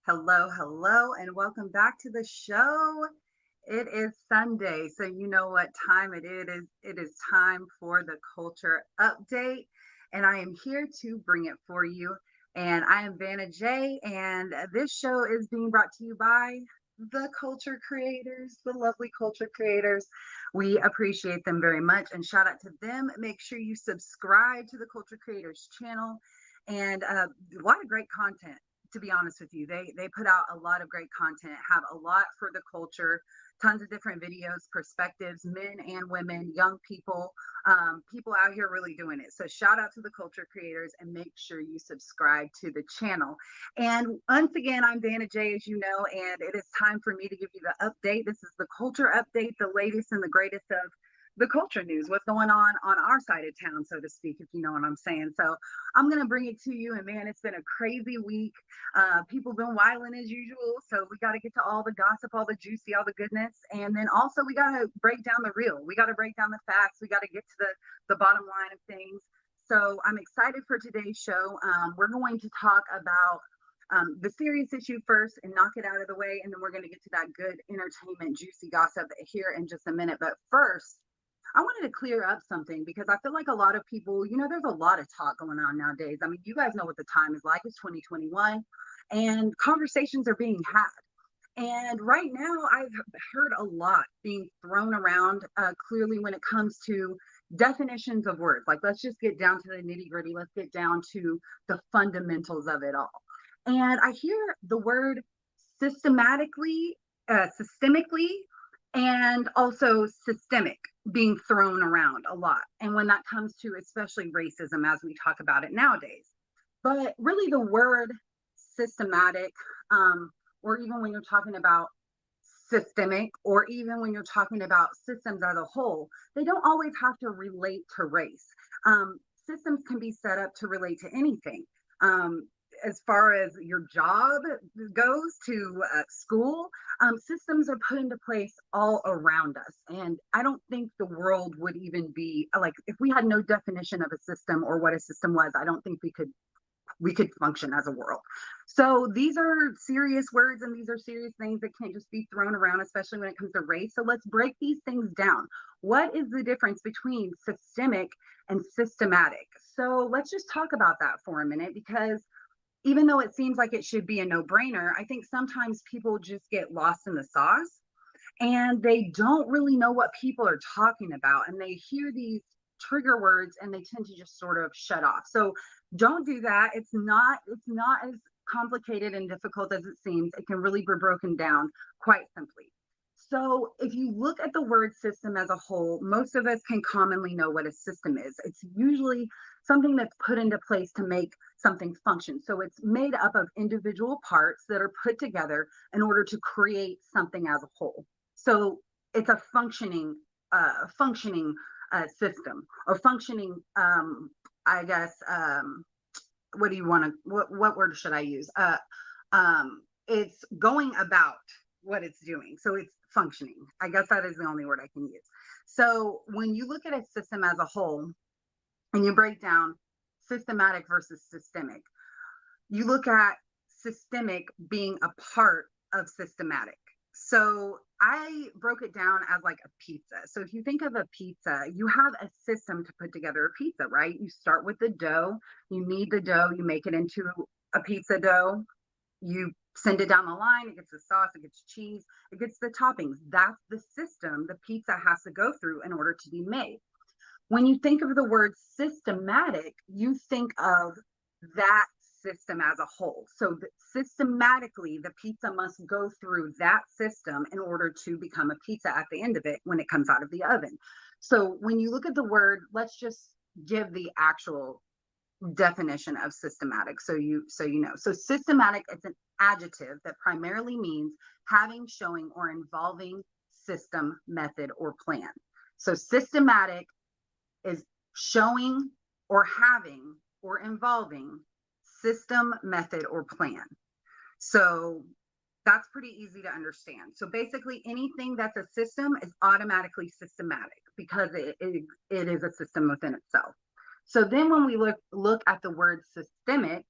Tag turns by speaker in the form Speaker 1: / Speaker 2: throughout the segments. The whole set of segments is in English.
Speaker 1: Hello, hello, and welcome back to the show. It is Sunday, so you know what time it is. It is time for the culture update, and I am here to bring it for you. And I am Vanna J, and this show is being brought to you by the culture creators, the lovely culture creators. We appreciate them very much, and shout out to them. Make sure you subscribe to the culture creators channel, and a lot of great content, to be honest with you. They put out a lot of great content, have a lot for the culture, tons of different videos, perspectives, men and women, young people, people out here really doing it. So shout out to the culture creators and make sure you subscribe to the channel. And once again, I'm Dana J, as you know, and it is time for me to give you the update. This is the culture update, the latest and the greatest of the culture news, what's going on our side of town, so to speak, if you know what I'm saying. So I'm going to bring it to you. And man, it's been a crazy week. People been wilding as usual. So we got to get to all the gossip, all the juicy, all the goodness. And then also we got to break down the real. We got to break down the facts. We got to get to the bottom line of things. So I'm excited for today's show. We're going to talk about the serious issue first and knock it out of the way. And then we're going to get to that good entertainment, juicy gossip here in just a minute. But first, I wanted to clear up something because I feel like a lot of people, there's a lot of talk going on nowadays. I mean, you guys know what the time is like. It's 2021 and conversations are being had. And right now, I've heard a lot being thrown around clearly when it comes to definitions of words. Like, let's just get down to the nitty gritty. Let's get down to the fundamentals of it all. And I hear the word systemically, and also systemic being thrown around a lot. And when that comes to especially racism, as we talk about it nowadays. But really, the word systematic, or even when you're talking about systemic, or even when you're talking about systems as a whole, they don't always have to relate to race. Systems can be set up to relate to anything. As far as your job goes to school, systems are put into place all around us. And I don't think the world would even be like, if we had no definition of a system or what a system was, I don't think we could function as a world. So these are serious words and these are serious things that can't just be thrown around, especially when it comes to race. So let's break these things down. What is the difference between systemic and systematic? So let's just talk about that for a minute, because even though it seems like it should be a no-brainer, I think sometimes people just get lost in the sauce and they don't really know what people are talking about. And they hear these trigger words and they tend to just sort of shut off. So don't do that. It's not as complicated and difficult as it seems. It can really be broken down quite simply. So if you look at the word system as a whole, most of us can commonly know what a system is. It's usually something that's put into place to make something function. So it's made up of individual parts that are put together in order to create something as a whole. So it's a functioning system, or functioning, I guess, what do you want to, what word should I use? It's going about what it's doing. So it's functioning. I guess that is the only word I can use. So when you look at a system as a whole and you break down systematic versus systemic, you look at systemic being a part of systematic. So I broke it down as like a pizza. So if you think of a pizza, you have a system to put together a pizza, right? You start with the dough, you knead the dough, you make it into a pizza dough, you send it down the line, it gets the sauce, it gets cheese, it gets the toppings. That's the system the pizza has to go through in order to be made. When you think of the word systematic, you think of that system as a whole. So systematically, the pizza must go through that system in order to become a pizza at the end of it when it comes out of the oven. So when you look at the word, let's just give the actual definition of systematic so you know. So systematic is an adjective that primarily means having, showing, or involving system, method, or plan. So systematic is showing or having or involving system, method, or plan. So that's pretty easy to understand. So basically anything that's a system is automatically systematic because it is a system within itself. So then when we look at the word systemic,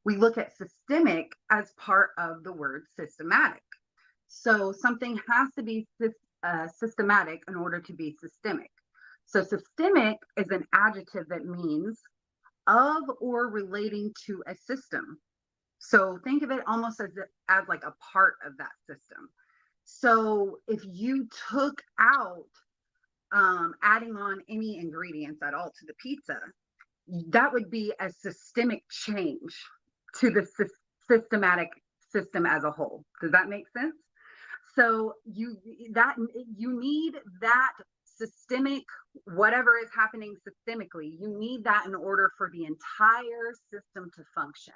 Speaker 1: we look at systemic as part of the word systematic. So something has to be systematic in order to be systemic. So systemic is an adjective that means of or relating to a system. So think of it almost as like a part of that system. So if you took out adding on any ingredients at all to the pizza, that would be a systemic change to the systematic system as a whole. Does that make sense? So you need that systemic, whatever is happening systemically, you need that in order for the entire system to function.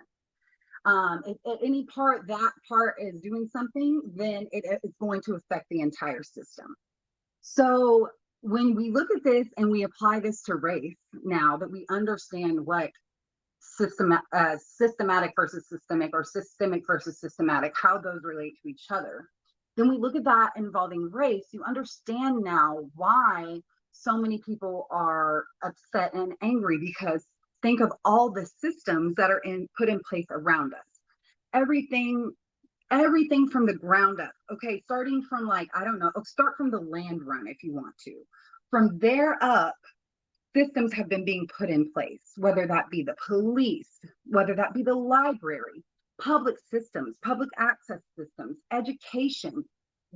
Speaker 1: If at any part that part is doing something, then it's going to affect the entire system. So when we look at this and we apply this to race, now that we understand what systematic versus systemic, or systemic versus systematic, how those relate to each other, then we look at that involving race, you understand now why so many people are upset and angry, because think of all the systems that are put in place around us. Everything from the ground up. Okay, starting from, like, I don't know, start from the land run if you want to. From there up, systems have been being put in place, whether that be the police, whether that be the library, public systems, public access systems, education,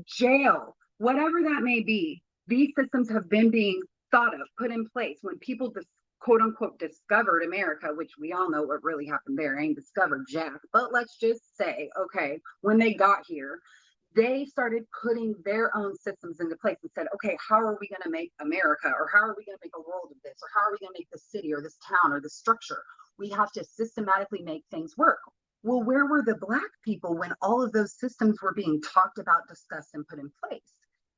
Speaker 1: jail, whatever that may be. These systems have been being thought of, put in place. When people quote unquote discovered America, which we all know what really happened there, ain't discovered jack, but let's just say, okay, when they got here, they started putting their own systems into place and said, okay, how are we going to make America, or how are we going to make a world of this, or how are we going to make this city or this town or this structure? We have to systematically make things work. Well, where were the Black people when all of those systems were being talked about, discussed, and put in place?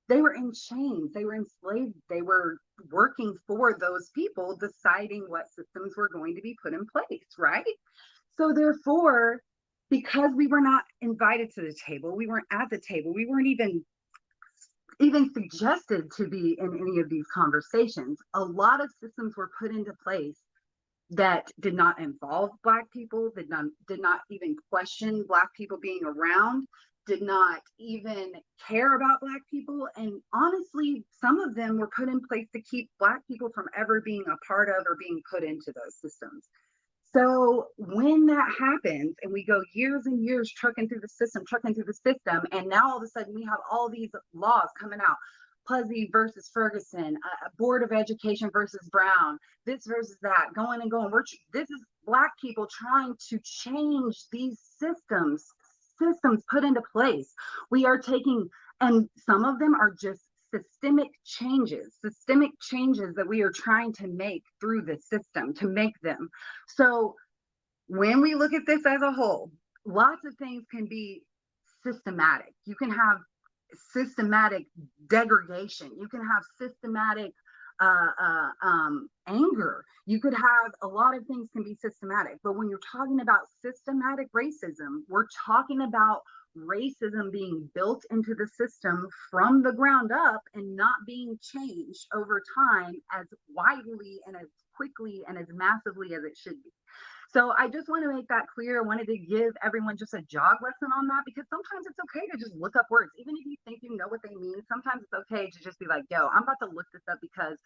Speaker 1: They were in chains, they were enslaved, they were working for those people, deciding what systems were going to be put in place, right? So therefore, because we were not invited to the table, we weren't at the table, we weren't even suggested to be in any of these conversations, a lot of systems were put into place that did not involve Black people, did not even question Black people being around, did not even care about Black people. And honestly, some of them were put in place to keep Black people from ever being a part of or being put into those systems. So when that happens and we go years and years trucking through the system, and now all of a sudden we have all these laws coming out, Plessy versus Ferguson, Board of Education versus Brown, this versus that, going and going. This is Black people trying to change these systems put into place. We are taking, and some of them are just systemic changes that we are trying to make through the system to make them. So when we look at this as a whole, lots of things can be systematic. You can have systematic degradation. You can have systematic anger. You could have a lot of things can be systematic. But when you're talking about systematic racism, we're talking about racism being built into the system from the ground up and not being changed over time as widely and as quickly and as massively as it should be. So I just want to make that clear. I wanted to give everyone just a jog lesson on that, because sometimes it's okay to just look up words. Even if you think you know what they mean, sometimes it's okay to just be like, yo, I'm about to look this up because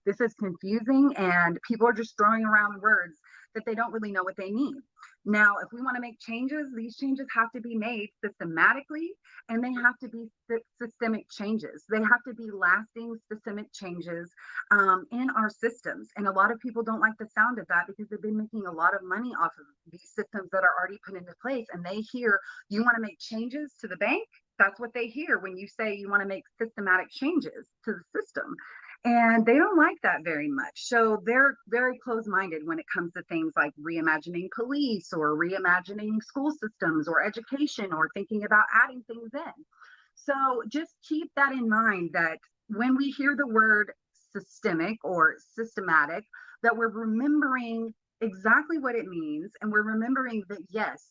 Speaker 1: this is confusing and people are just throwing around words that they don't really know what they mean. Now, if we want to make changes, these changes have to be made systematically, and they have to be systemic changes. They have to be lasting systemic changes in our systems. And a lot of people don't like the sound of that because they've been making a lot of money off of these systems that are already put into place. And they hear, you want to make changes to the bank? That's what they hear when you say you want to make systematic changes to the system. And they don't like that very much. So they're very closed-minded when it comes to things like reimagining police or reimagining school systems or education or thinking about adding things in. So just keep that in mind, that when we hear the word systemic or systematic, that we're remembering exactly what it means. And we're remembering that, yes,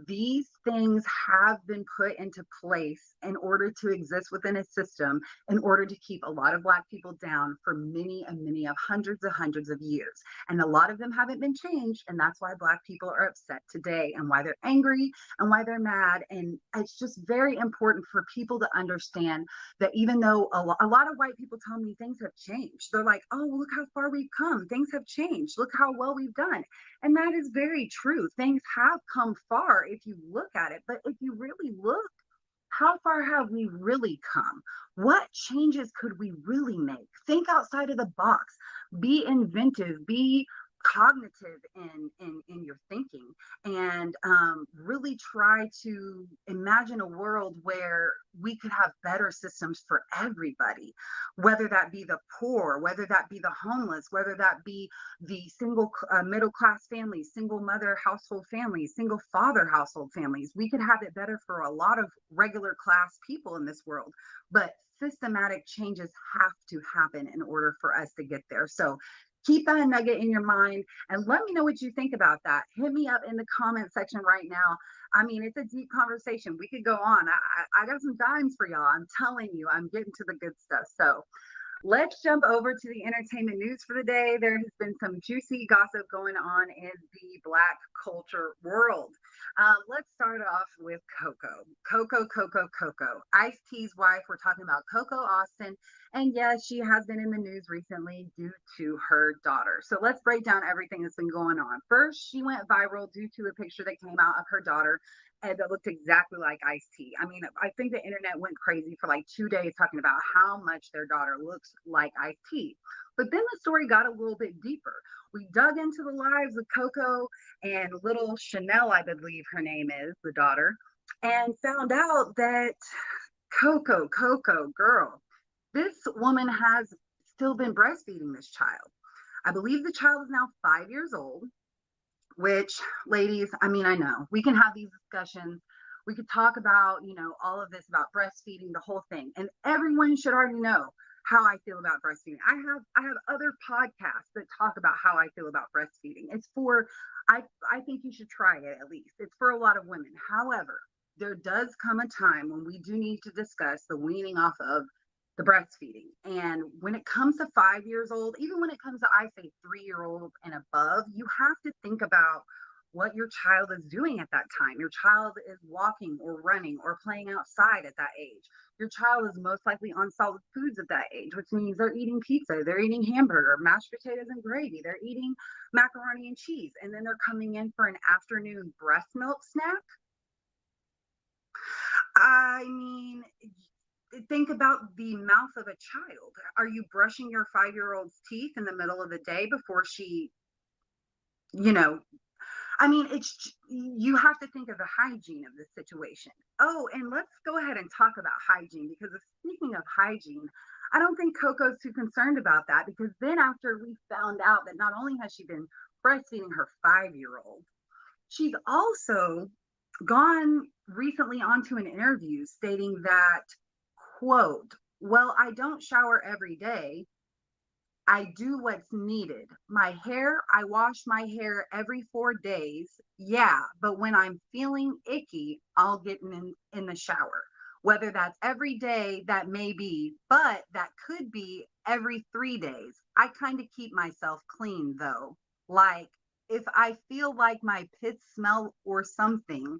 Speaker 1: These things have been put into place in order to exist within a system, in order to keep a lot of Black people down for many and many of hundreds of years. And a lot of them haven't been changed. And that's why Black people are upset today and why they're angry and why they're mad. And it's just very important for people to understand that even though a lot of white people tell me things have changed, they're like, oh, look how far we've come. Things have changed. Look how well we've done. And that is very true. Things have come far if you look at it. But if you really look, how far have we really come? What changes could we really make? Think outside of the box. Be inventive. Be cognitive in your thinking, and really try to imagine a world where we could have better systems for everybody, whether that be the poor, whether that be the homeless, whether that be the single middle class families, single mother household families, single father household families. We could have it better for a lot of regular class people in this world, but systematic changes have to happen in order for us to get there. So keep that nugget in your mind and let me know what you think about that. Hit me up in the comment section right now. I mean, it's a deep conversation. We could go on. I got some dimes for y'all. I'm telling you, I'm getting to the good stuff. So let's jump over to the entertainment news for the day. There has been some juicy gossip going on in the Black culture world. Let's start off with Coco. Ice-T's wife. We're talking about Coco Austin. And yes, she has been in the news recently due to her daughter. So let's break down everything that's been going on. First, she went viral due to a picture that came out of her daughter that looked exactly like Ice-T. I mean, I think the internet went crazy for like 2 days talking about how much their daughter looks like Ice-T. But then the story got a little bit deeper. We dug into the lives of Coco and little Chanel, I believe her name is, the daughter, and found out that Coco, girl, this woman has still been breastfeeding this child. I believe the child is now 5 years old, which, ladies, I mean, I know we can have these discussions. We could talk about, all of this about breastfeeding, the whole thing. And everyone should already know how I feel about breastfeeding. I have other podcasts that talk about how I feel about breastfeeding. It's for I think you should try it at least. It's for a lot of women. However, there does come a time when we do need to discuss the weaning off of the breastfeeding. And when it comes to 5 years old, even when it comes to, I say, 3-year-old and above, you have to think about what your child is doing at that time. Your child is walking or running or playing outside at that age. Your child is most likely on solid foods at that age, which means they're eating pizza, they're eating hamburger, mashed potatoes and gravy, they're eating macaroni and cheese, and then they're coming in for an afternoon breast milk snack. I mean, think about the mouth of a child. Are you brushing your 5-year-old's teeth in the middle of the day before she, you know, I mean, you have to think of the hygiene of this situation. Oh, and let's go ahead and talk about hygiene, because speaking of hygiene, I don't think Coco's too concerned about that, because then after we found out that not only has she been breastfeeding her 5-year-old, she's also gone recently onto an interview stating that, quote, well, I don't shower every day. I do what's needed. My hair, I wash my hair every 4 days. Yeah, but when I'm feeling icky, I'll get in the shower. Whether that's every day, that may be, but that could be every 3 days. I kind of keep myself clean though. Like if I feel like my pits smell or something,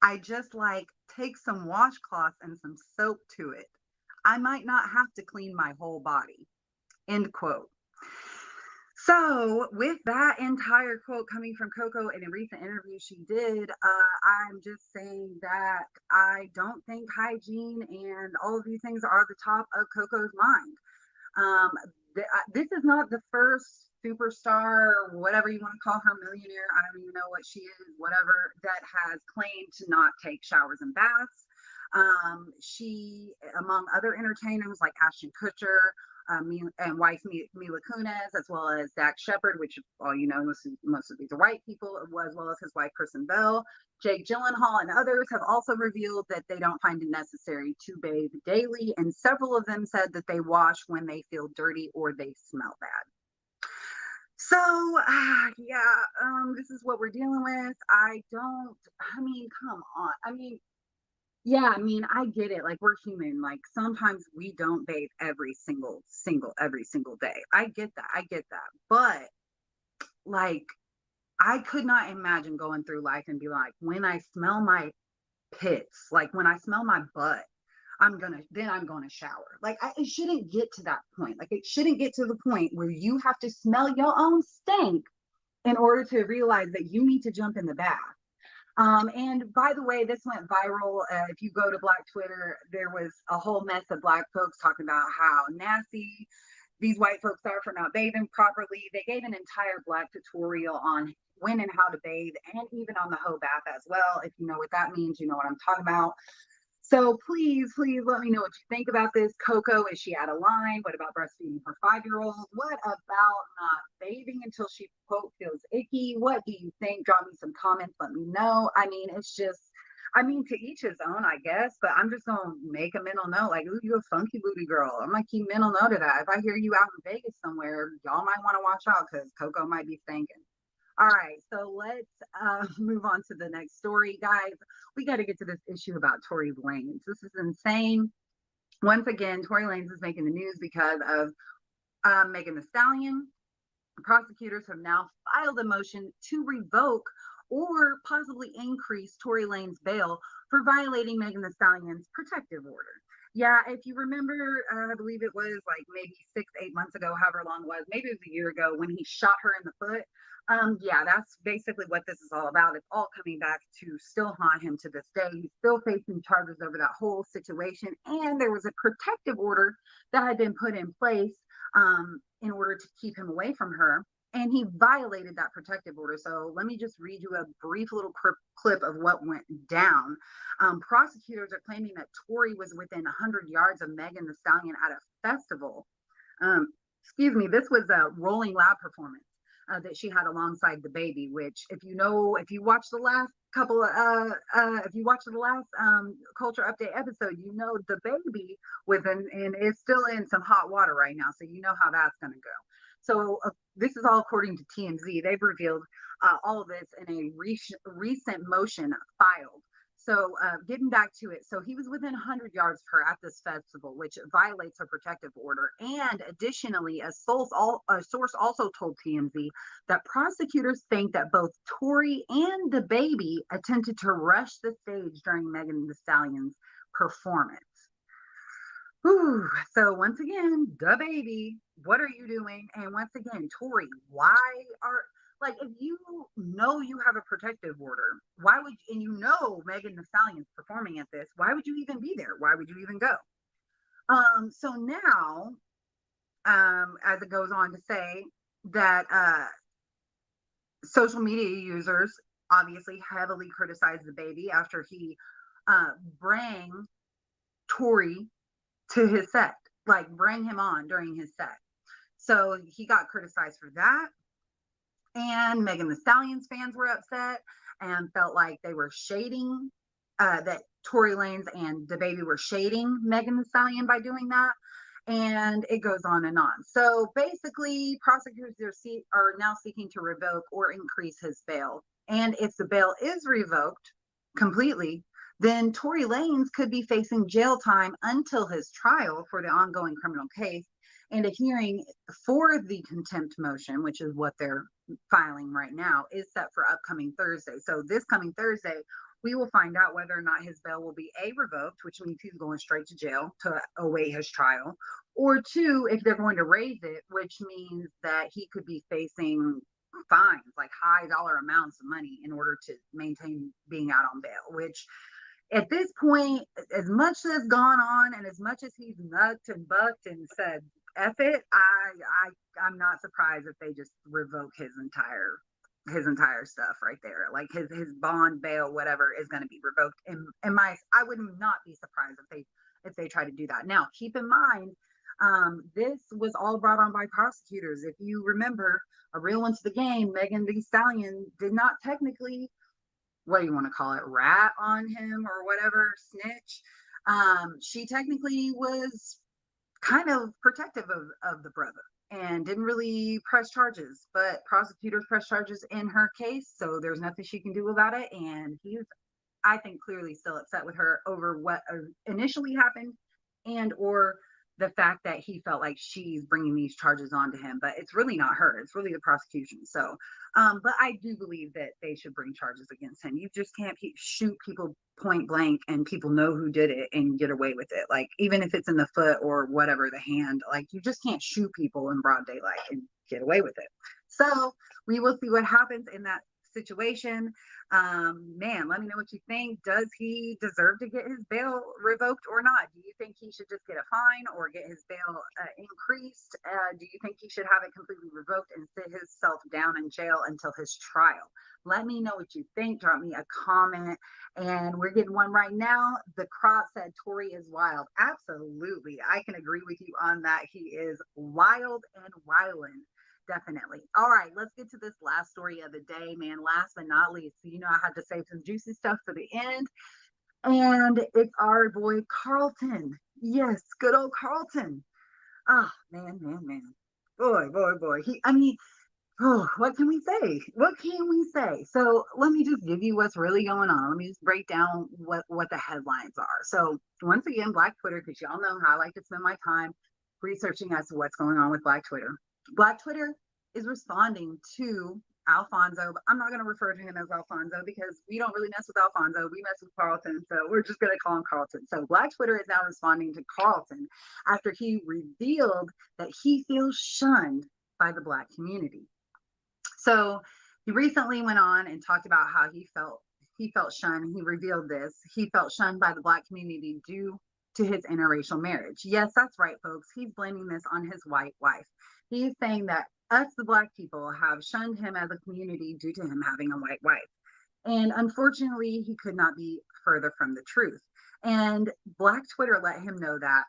Speaker 1: I just like take some washcloths and some soap to it. I might not have to clean my whole body. End quote. So, with that entire quote coming from Coco in a recent interview she did, I'm just saying that I don't think hygiene and all of these things are the top of Coco's mind. Um, this is not the first superstar, whatever you want to call her, millionaire, I don't even know what she is, whatever, that has claimed to not take showers and baths. She, among other entertainers like Ashton Kutcher, and wife Mila Kunis, as well as Dax Shepard, which all you know, most of these are white people, as well as his wife Kristen Bell, Jake Gyllenhaal, and others have also revealed that they don't find it necessary to bathe daily, and several of them said that they wash when they feel dirty or they smell bad. Yeah, this is what we're dealing with. I mean, come on. I mean, yeah, I mean, I get it. Like, we're human. Like, sometimes we don't bathe every single day. I get that. I get that. But like, I could not imagine going through life and be like, when I smell my pits, like when I smell my butt, I'm gonna shower. Like, it shouldn't get to that point. Like, it shouldn't get to the point where you have to smell your own stink in order to realize that you need to jump in the bath. And by the way, this went viral. If you go to Black Twitter, there was a whole mess of Black folks talking about how nasty these white folks are for not bathing properly. They gave an entire Black tutorial on when and how to bathe, and even on the hoe bath as well. If you know what that means, you know what I'm talking about. So please, please let me know what you think about this. Coco, is she out of line? What about breastfeeding her 5-year-old? What about not bathing until she, quote, feels icky? What do you think? Drop me some comments. Let me know. I mean, it's just, I mean, to each his own, I guess, but I'm just going to make a mental note like, ooh, you a funky booty girl. I'm going to keep mental note of that. If I hear you out in Vegas somewhere, y'all might want to watch out because Coco might be thinking. All right, so let's move on to the next story, guys. We got to get to this issue about Tory Lanez. This is insane. Once again, Tory Lanez is making the news because of Megan Thee Stallion. Prosecutors have now filed a motion to revoke or possibly increase Tory Lanez's bail for violating Megan Thee Stallion's protective order. Yeah, if you remember, I believe it was like maybe 6, 8 months ago, however long it was, maybe it was a year ago when he shot her in the foot. Yeah, that's basically what this is all about. It's all coming back to still haunt him to this day. He's still facing charges over that whole situation. And there was a protective order that had been put in place in order to keep him away from her. And he violated that protective order. So let me just read you a brief little clip of what went down. Prosecutors are claiming that Tory was within 100 yards of Megan Thee Stallion at a festival. Excuse me, this was a Rolling Loud performance that she had alongside the baby, which, if you know, if you watch the last couple of, if you watch the last culture update episode, you know the baby was in, and is still in some hot water right now. So you know how that's going to go. So this is all according to TMZ. They've revealed all of this in a recent motion filed. So getting back to it, so he was within 100 yards of her at this festival, which violates her protective order. And additionally, a source also told TMZ that prosecutors think that both Tory and the baby attempted to rush the stage during Megan Thee Stallion's performance. Whew. So once again, the baby, what are you doing? And once again, Tory, why are, like, if you know you have a protective order, why would, and you know Megan Thee Stallion's performing at this, why would you even be there? Why would you even go? So now, as it goes on to say that social media users obviously heavily criticized the baby after he bring Tory to his set, like bring him on during his set. So he got criticized for that. And Megan Thee Stallion's fans were upset and felt like they were shading, that Tory Lanez and the baby were shading Megan Thee Stallion by doing that. And it goes on and on. So basically, prosecutors are now seeking to revoke or increase his bail. And if the bail is revoked completely, then Tory Lanez could be facing jail time until his trial for the ongoing criminal case. And a hearing for the contempt motion, which is what they're filing right now, is set for upcoming Thursday. So this coming Thursday, we will find out whether or not his bail will be revoked, which means he's going straight to jail to await his trial, or two, if they're going to raise it, which means that he could be facing fines, like high dollar amounts of money, in order to maintain being out on bail, which at this point, as much as gone on and as much as he's nuts and bucked and said F it, I'm not surprised if they just revoke his entire stuff right there. Like his bond, bail, whatever is going to be revoked. And I would not be surprised if they try to do that. Now, keep in mind, this was all brought on by prosecutors. If you remember, a real one to the game, Megan Thee Stallion did not technically, what do you want to call it, rat on him or whatever, snitch. She technically was kind of protective of the brother. and didn't really press charges, but prosecutors pressed charges in her case, so there's nothing she can do about it. And he's, I think, clearly still upset with her over what initially happened, and or the fact that he felt like she's bringing these charges onto him, but it's really not her. It's really the prosecution. So, but I do believe that they should bring charges against him. You just can't shoot people point blank and people know who did it and get away with it. Like, even if it's in the foot or whatever, the hand, like, you just can't shoot people in broad daylight and get away with it. So we will see what happens in that situation. Man, let me know what you think. Does he deserve to get his bail revoked or not? Do you think he should just get a fine or get his bail increased? Do you think he should have it completely revoked and sit himself down in jail until his trial? Let me know what you think. Drop me a comment. And we're getting one right now. The crowd said Tory is wild. Absolutely. I can agree with you on that. He is wild and wildin'. Definitely. All right, let's get to this last story of the day, man. Last but not least, you know, I had to save some juicy stuff for the end. And it's our boy Carlton. Yes, good old Carlton. Ah, man, man, man. Boy, boy, boy. I mean, oh, what can we say? What can we say? So let me just give you what's really going on. Let me just break down what the headlines are. So once again, Black Twitter, because y'all know how I like to spend my time researching as to what's going on with Black Twitter. Black Twitter is responding to Alphonso, but I'm not going to refer to him as Alphonso because we don't really mess with Alphonso. We mess with Carlton, so we're just going to call him Carlton. So Black Twitter is now responding to Carlton after he revealed that he feels shunned by the Black community. So he recently went on and talked about how he felt shunned. He revealed this. He felt shunned by the Black community due to his interracial marriage. Yes, that's right, folks. He's blaming this on his white wife. He's saying that us, the Black people, have shunned him as a community due to him having a white wife. And unfortunately, he could not be further from the truth. And Black Twitter let him know that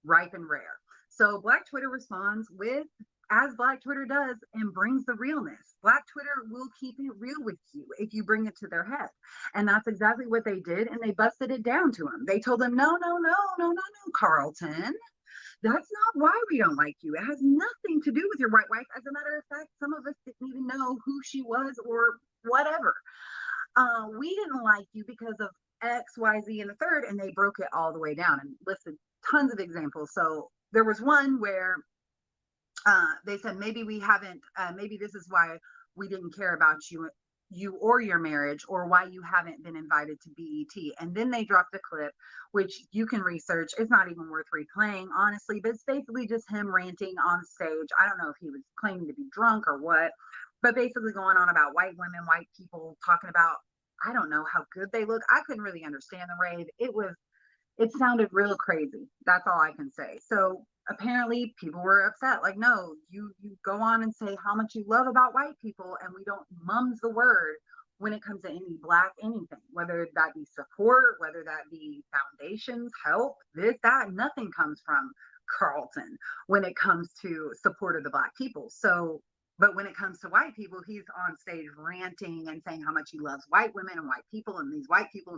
Speaker 1: ripe and rare. So Black Twitter responds with, as Black Twitter does, and brings the realness. Black Twitter will keep it real with you if you bring it to their head. And that's exactly what they did. And they busted it down to him. They told him, no, no, no, no, no, no, Carlton. That's not why we don't like you. It has nothing to do with your white wife. As a matter of fact, some of us didn't even know who she was or whatever. We didn't like you because of X, Y, Z, and the third, and they broke it all the way down and listed tons of examples. So there was one where they said maybe we haven't, maybe this is why we didn't care about you or your marriage, or why you haven't been invited to BET. And then they dropped a clip, which you can research. It's not even worth replaying, honestly, but it's basically just him ranting on stage. I don't know if he was claiming to be drunk or what, but basically going on about white women, white people, talking about, I don't know how good they look. I couldn't really understand the rave. It sounded real crazy. That's all I can say. So apparently people were upset. Like, no, you go on and say how much you love about white people, and we don't mum's the word when it comes to any Black anything, whether that be support, whether that be foundations, help, this, that, nothing comes from Carlton when it comes to support of the Black people. So, but when it comes to white people, he's on stage ranting and saying how much he loves white women and white people and these white people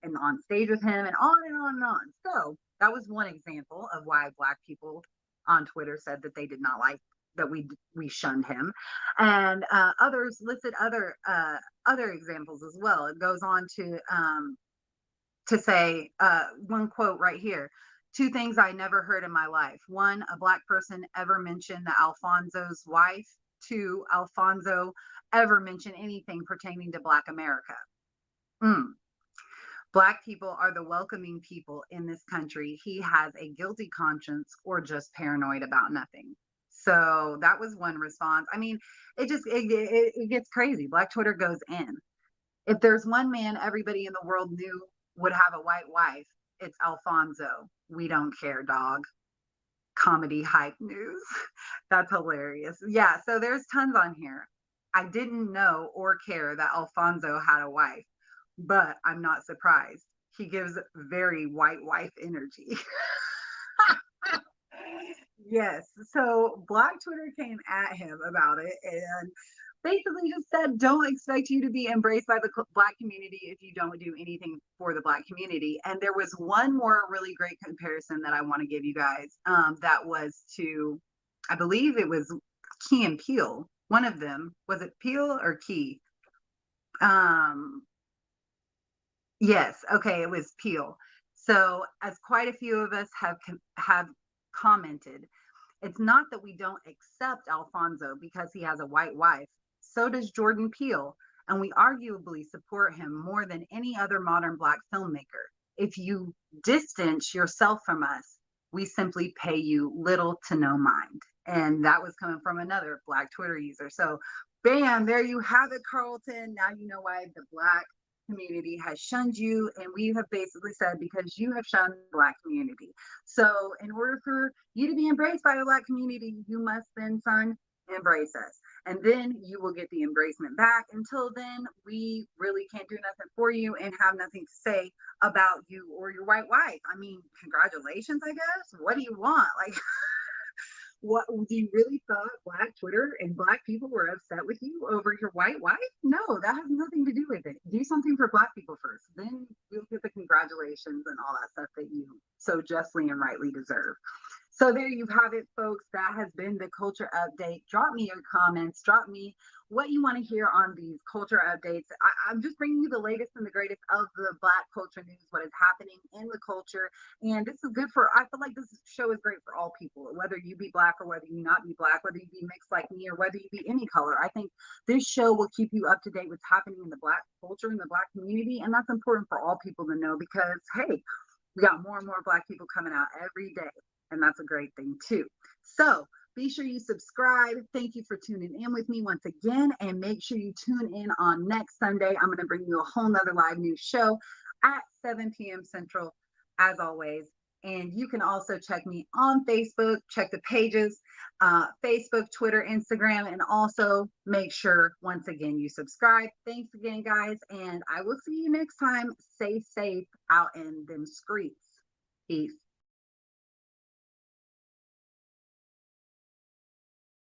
Speaker 1: and on stage with him and on and on and on. So that was one example of why Black people on Twitter said that they did not like that we shunned him, and others listed other examples as well. It goes on to say one quote right here. Two things I never heard in my life. One, a Black person ever mentioned the Alfonso's wife. Two, Alphonso ever mention anything pertaining to Black America. Black people are the welcoming people in this country. He has a guilty conscience or just paranoid about nothing. So that was one response. I mean, it gets crazy. Black Twitter goes in. If there's one man everybody in the world knew would have a white wife, it's Alphonso. We don't care, dog. Comedy hype news. That's hilarious. Yeah, so there's tons on here. I didn't know or care that Alphonso had a wife, but I'm not surprised. He gives very white wife energy. Yes. So Black Twitter came at him about it and basically just said, don't expect you to be embraced by the Black community if you don't do anything for the Black community. And there was one more really great comparison that I want to give you guys. That was to I believe it was Key and Peele. One of them, was it Peele or Key? Um, yes, okay, it was Peele. So, as quite a few of us have commented, it's not that we don't accept Alphonso because he has a white wife. So does Jordan Peele, and we arguably support him more than any other modern Black filmmaker. If you distance yourself from us, we simply pay you little to no mind. And that was coming from another Black Twitter user. So, bam, there you have it, Carlton. Now you know why the Black community has shunned you. And we have basically said, because you have shunned the Black community. So, in order for you to be embraced by the Black community, you must then, son, embrace us. And then you will get the embracement back. Until then, we really can't do nothing for you and have nothing to say about you or your white wife. I mean, congratulations, I guess. What do you want? Like, what do you really thought Black Twitter and Black people were upset with you over your white wife? No, that has nothing to do with it. Do something for Black people first. Then you'll get the congratulations and all that stuff that you so justly and rightly deserve. So there you have it, folks. That has been the culture update. Drop me your comments. Drop me what you want to hear on these culture updates. I'm just bringing you the latest and the greatest of the Black culture news, what is happening in the culture. And this is good for, I feel like this show is great for all people, whether you be Black or whether you not be Black, whether you be mixed like me or whether you be any color. I think this show will keep you up to date with what's happening in the Black culture, in the Black community. And that's important for all people to know because, hey, we got more and more Black people coming out every day. And that's a great thing too. So be sure you subscribe. Thank you for tuning in with me once again. And make sure you tune in on next Sunday. I'm going to bring you a whole nother live news show at 7 p.m. Central, as always. And you can also check me on Facebook, check the pages, Facebook, Twitter, Instagram, and also make sure, once again, you subscribe. Thanks again, guys. And I will see you next time. Stay safe out in them streets. Peace.